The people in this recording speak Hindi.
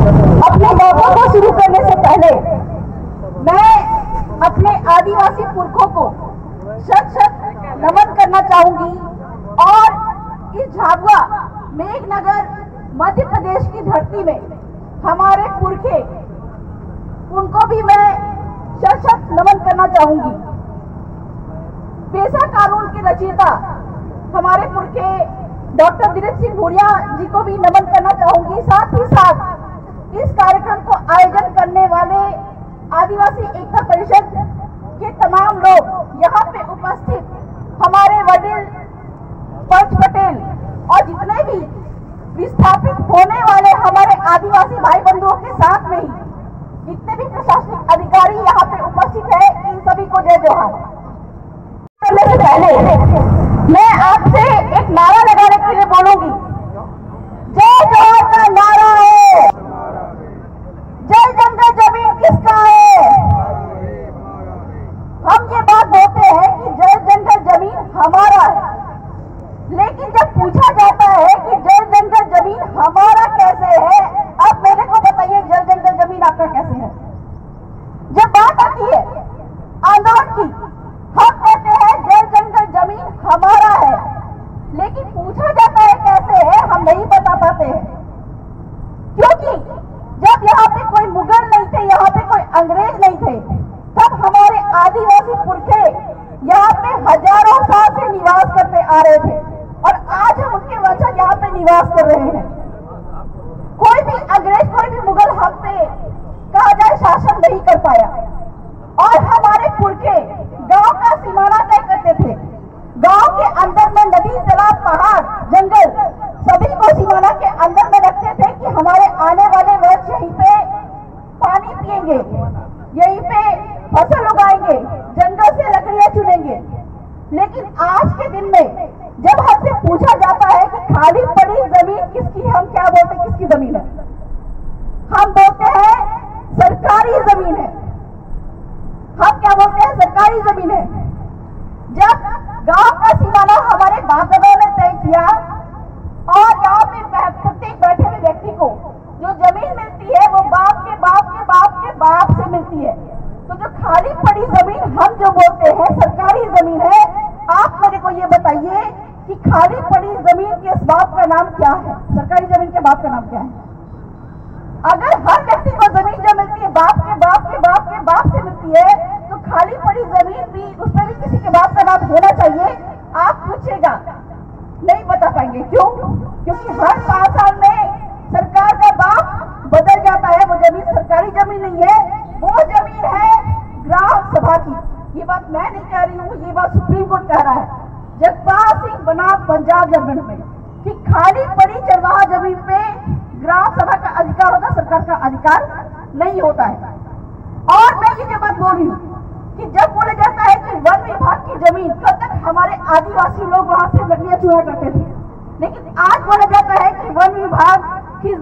अपने बातों को शुरू करने से पहले मैं अपने आदिवासी पुरखों को शत शत नमन करना चाहूंगी और इस झाबुआ मेघनगर मध्य प्रदेश की धरती में हमारे पुरखे उनको भी मैं शत शत नमन करना चाहूंगी। पेशा कानून के रचयिता हमारे पुरखे डॉक्टर दिलीप सिंह भूरिया जी को भी नमन करना चाहूंगी। साथ ही साथ इस कार्यक्रम को आयोजन करने वाले आदिवासी एकता परिषद के तमाम लोग, यहाँ पे उपस्थित हमारे वडील पंच पटेल और जितने भी विस्थापित होने वाले हमारे आदिवासी भाई बंधुओं के साथ में ही जितने भी प्रशासनिक अधिकारी यहाँ पे उपस्थित है, इन सभी को जय जोहार। करने से पहले मैं आपसे एक नारा लगाने के लिए बोलूंगी। जय जोहार का नारा है, जय जंगल जमीन किसका है। हम ये बात बोलते हैं कि जय जंगल जमीन हमारा है, लेकिन जब पूछा जाता है कि जय जंगल जमीन हमारा कैसे है, अब मेरे को बताइए जय जंगल जमीन आपका कैसे है। जब बात आती है आंदोलन की, हम कहते हैं जय जंगल जमीन हमारा है, लेकिन पूछा जाता है कैसे है, हम नहीं बता पाते हैं। क्योंकि जब यहाँ पे कोई मुगल नहीं थे, यहाँ पे कोई अंग्रेज नहीं थे, तब हमारे आदिवासी पुरखे यहाँ पे हजारों साल से निवास करते आ रहे थे और आज हम उनके वंशज यहाँ पे निवास कर रहे हैं। कोई भी अंग्रेज, कोई भी मुगल हम पे कहा जाए शासन नहीं कर पाया और हमारे पुरखे गांव का सीमाना तय करते थे। गांव के अंदर में नदी, तालाब, पहाड़, जंगल सभी को सीमाना के अंदर में रखते थे कि हमारे आने वाले वर्ष यहीं पे पानी पिएंगे, यहीं पे फसल उगाएंगे, जंगल से लकड़ियां चुनेंगे। लेकिन आज के दिन में जब हमसे पूछा जाता है कि खाली पड़ी जमीन किसकी है, हम क्या बोलते हैं किसकी जमीन है? हम बोलते हैं सरकारी जमीन है। हम क्या बोलते हैं? सरकारी जमीन है। जब गांव का सीमाना हमारे बाप दादा ने तय किया और यहाँ पे प्रत्येक बैठे हुए व्यक्ति को जो जमीन मिलती है वो बाप के बाप के बाप के बाप से मिलती है, तो जो खाली पड़ी जमीन हम जो बोलते हैं सरकारी जमीन है। आप मेरे को ये बताइए कि खाली पड़ी जमीन के इस बाप का नाम क्या है? सरकारी जमीन के बाप का नाम क्या है? अगर हर व्यक्ति को जमीन जो मिलती है बाप के बाप के बाप के बाप से मिलती है, तो खाली पड़ी जमीन भी उसमें भी किसी के बाप का नाम होना चाहिए। आप पूछेगा, नहीं बता पाएंगे। क्यों? क्योंकि हर 5 साल में सरकार का बाप बदल जाता है। वो जमीन सरकारी जमीन नहीं है, वो जमीन है ग्राम सभा की। ये बात मैं नहीं कह रही हूँ, ये बात सुप्रीम कोर्ट कह रहा है जगपाल सिंह बनाम पंजाब जजमेंट में, कि खाली पड़ी चरवाहा जमीन पे ग्राम सभा का अधिकार होता, सरकार का अधिकार नहीं होता है। और मैं ये बात बोल रही हूँ कि जब बोला जाता है कि वन विभाग की जमीन, कल तक हमारे आदिवासी लोग वहां से लकड़ियां चुरा करते थे, लेकिन आज बोला जाता है कि वन विभाग की